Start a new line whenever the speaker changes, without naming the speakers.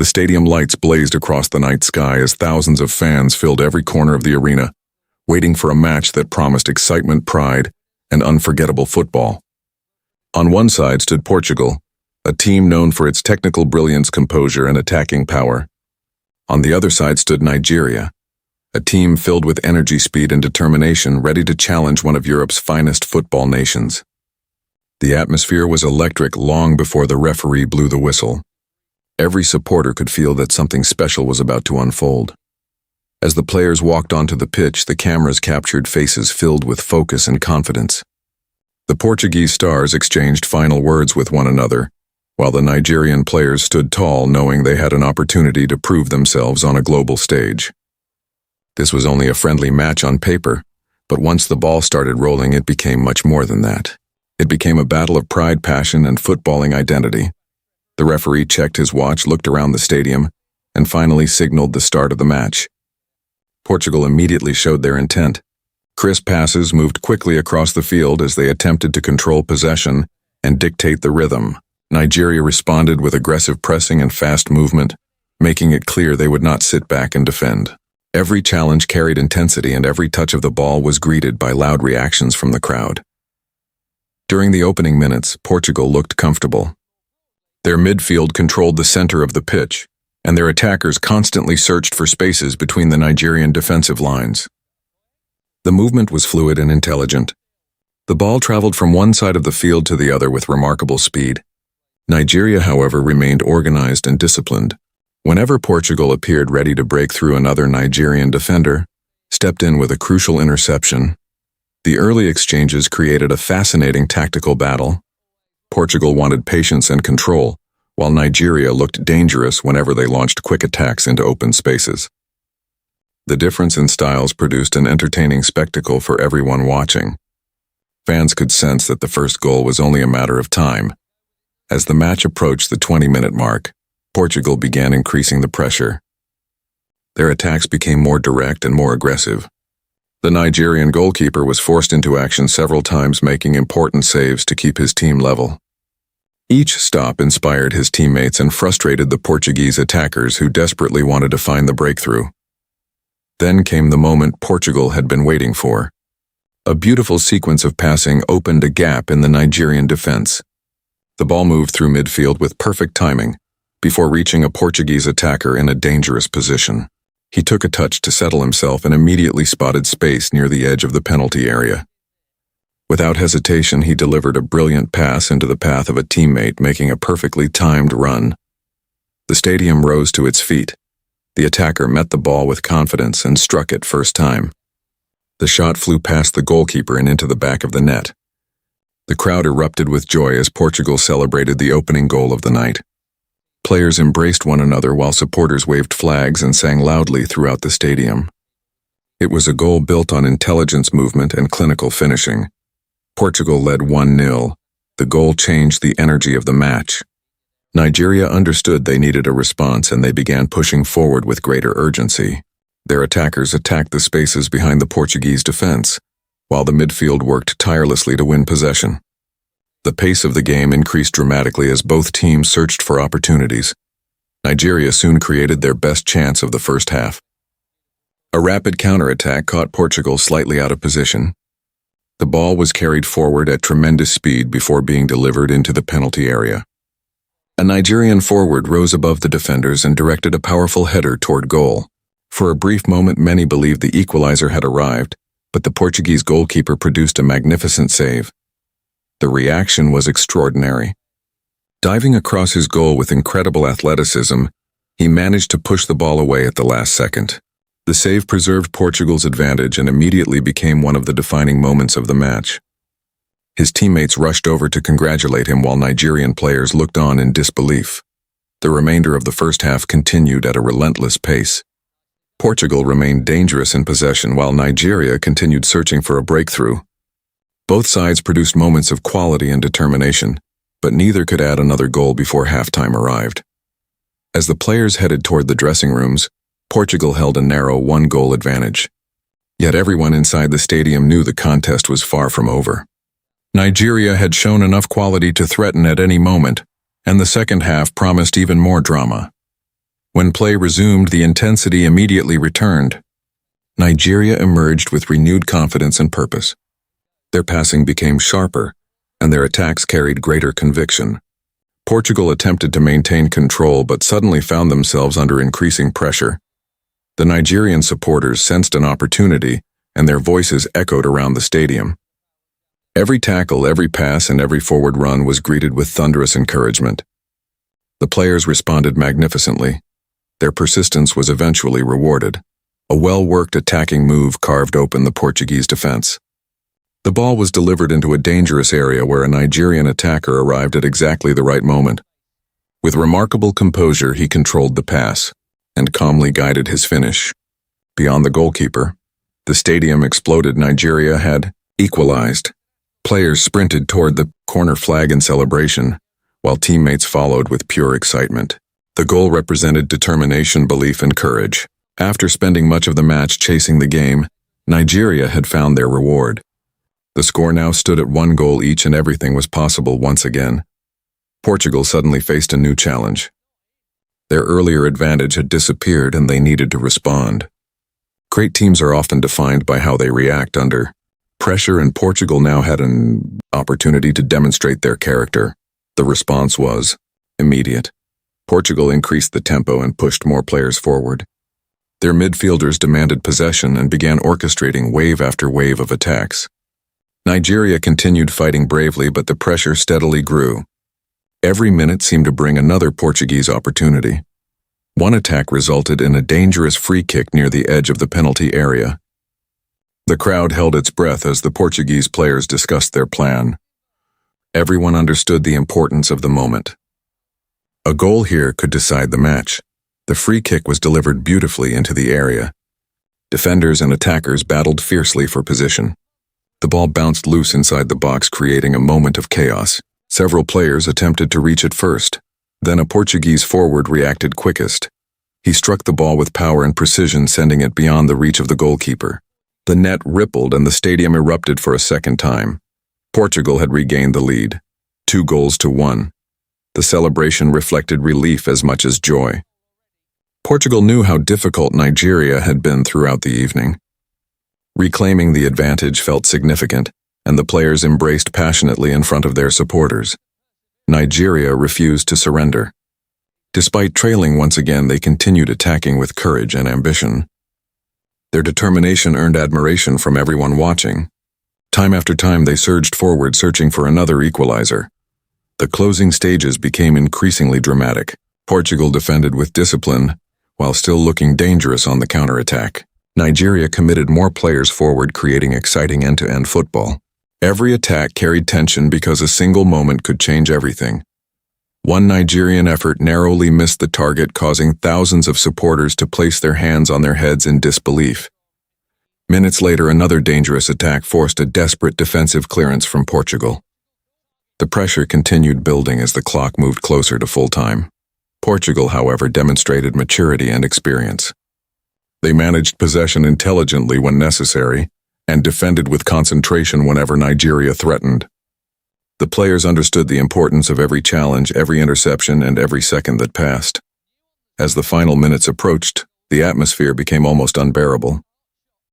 The stadium lights blazed across the night sky as thousands of fans filled every corner of the arena, waiting for a match that promised excitement, pride, and unforgettable football. On one side stood Portugal, a team known for its technical brilliance, composure, and attacking power. On the other side stood Nigeria, a team filled with energy, speed, and determination, ready to challenge one of Europe's finest football nations. The atmosphere was electric long before the referee blew the whistle. Every supporter could feel that something special was about to unfold. As the players walked onto the pitch, the cameras captured faces filled with focus and confidence. The Portuguese stars exchanged final words with one another, while the Nigerian players stood tall, knowing they had an opportunity to prove themselves on a global stage. This was only a friendly match on paper, but once the ball started rolling, it became much more than that. It became a battle of pride, passion, and footballing identity. The referee checked his watch, looked around the stadium, and finally signaled the start of the match. Portugal immediately showed their intent. Crisp passes moved quickly across the field as they attempted to control possession and dictate the rhythm. Nigeria responded with aggressive pressing and fast movement, making it clear they would not sit back and defend. Every challenge carried intensity, and every touch of the ball was greeted by loud reactions from the crowd. During the opening minutes, Portugal looked comfortable. Their midfield controlled the center of the pitch, and their attackers constantly searched for spaces between the Nigerian defensive lines. The movement was fluid and intelligent. The ball traveled from one side of the field to the other with remarkable speed. Nigeria, however, remained organized and disciplined. Whenever Portugal appeared ready to break through, another Nigerian defender stepped in with a crucial interception. The early exchanges created a fascinating tactical battle. Portugal wanted patience and control, while Nigeria looked dangerous whenever they launched quick attacks into open spaces. The difference in styles produced an entertaining spectacle for everyone watching. Fans could sense that the first goal was only a matter of time. As the match approached the 20-minute mark, Portugal began increasing the pressure. Their attacks became more direct and more aggressive. The Nigerian goalkeeper was forced into action several times, making important saves to keep his team level. Each stop inspired his teammates and frustrated the Portuguese attackers, who desperately wanted to find the breakthrough. Then came the moment Portugal had been waiting for. A beautiful sequence of passing opened a gap in the Nigerian defense. The ball moved through midfield with perfect timing, before reaching a Portuguese attacker in a dangerous position. He took a touch to settle himself and immediately spotted space near the edge of the penalty area. Without hesitation, he delivered a brilliant pass into the path of a teammate, making a perfectly timed run. The stadium rose to its feet. The attacker met the ball with confidence and struck it first time. The shot flew past the goalkeeper and into the back of the net. The crowd erupted with joy as Portugal celebrated the opening goal of the night. Players embraced one another while supporters waved flags and sang loudly throughout the stadium. It was a goal built on intelligence, movement, and clinical finishing. Portugal led 1-0. The goal changed the energy of the match. Nigeria understood they needed a response, and they began pushing forward with greater urgency. Their attackers attacked the spaces behind the Portuguese defense, while the midfield worked tirelessly to win possession. The pace of the game increased dramatically as both teams searched for opportunities. Nigeria soon created their best chance of the first half. A rapid counterattack caught Portugal slightly out of position. The ball was carried forward at tremendous speed before being delivered into the penalty area. A Nigerian forward rose above the defenders and directed a powerful header toward goal. For a brief moment, many believed the equalizer had arrived, but the Portuguese goalkeeper produced a magnificent save. The reaction was extraordinary. Diving across his goal with incredible athleticism, he managed to push the ball away at the last second. The save preserved Portugal's advantage and immediately became one of the defining moments of the match. His teammates rushed over to congratulate him while Nigerian players looked on in disbelief. The remainder of the first half continued at a relentless pace. Portugal remained dangerous in possession while Nigeria continued searching for a breakthrough. Both sides produced moments of quality and determination, but neither could add another goal before halftime arrived. As the players headed toward the dressing rooms, Portugal held a narrow 1-goal advantage. Yet everyone inside the stadium knew the contest was far from over. Nigeria had shown enough quality to threaten at any moment, and the second half promised even more drama. When play resumed, the intensity immediately returned. Nigeria emerged with renewed confidence and purpose. Their passing became sharper, and their attacks carried greater conviction. Portugal attempted to maintain control but suddenly found themselves under increasing pressure. The Nigerian supporters sensed an opportunity, and their voices echoed around the stadium. Every tackle, every pass, and every forward run was greeted with thunderous encouragement. The players responded magnificently. Their persistence was eventually rewarded. A well-worked attacking move carved open the Portuguese defense. The ball was delivered into a dangerous area where a Nigerian attacker arrived at exactly the right moment. With remarkable composure, he controlled the pass and calmly guided his finish. Beyond the goalkeeper, the stadium exploded. Nigeria had equalized. Players sprinted toward the corner flag in celebration, while teammates followed with pure excitement. The goal represented determination, belief, and courage. After spending much of the match chasing the game, Nigeria had found their reward. The score now stood at 1 goal each, and everything was possible once again. Portugal suddenly faced a new challenge. Their earlier advantage had disappeared, and they needed to respond. Great teams are often defined by how they react under pressure, and Portugal now had an opportunity to demonstrate their character. The response was immediate. Portugal increased the tempo and pushed more players forward. Their midfielders demanded possession and began orchestrating wave after wave of attacks. Nigeria continued fighting bravely, but the pressure steadily grew. Every minute seemed to bring another Portuguese opportunity. One attack resulted in a dangerous free kick near the edge of the penalty area. The crowd held its breath as the Portuguese players discussed their plan. Everyone understood the importance of the moment. A goal here could decide the match. The free kick was delivered beautifully into the area. Defenders and attackers battled fiercely for position. The ball bounced loose inside the box, creating a moment of chaos. Several players attempted to reach it first. Then a Portuguese forward reacted quickest. He struck the ball with power and precision, sending it beyond the reach of the goalkeeper. The net rippled and the stadium erupted for a second time. Portugal had regained the lead, 2-1. The celebration reflected relief as much as joy. Portugal knew how difficult Nigeria had been throughout the evening. Reclaiming the advantage felt significant, and the players embraced passionately in front of their supporters. Nigeria refused to surrender. Despite trailing once again, they continued attacking with courage and ambition. Their determination earned admiration from everyone watching. Time after time, they surged forward, searching for another equalizer. The closing stages became increasingly dramatic. Portugal defended with discipline, while still looking dangerous on the counterattack. Nigeria committed more players forward, creating exciting end-to-end football. Every attack carried tension because a single moment could change everything. One Nigerian effort narrowly missed the target, causing thousands of supporters to place their hands on their heads in disbelief. Minutes later, another dangerous attack forced a desperate defensive clearance from Portugal. The pressure continued building as the clock moved closer to full time. Portugal, however, demonstrated maturity and experience. They managed possession intelligently when necessary, and defended with concentration whenever Nigeria threatened. The players understood the importance of every challenge, every interception, and every second that passed. As the final minutes approached, the atmosphere became almost unbearable.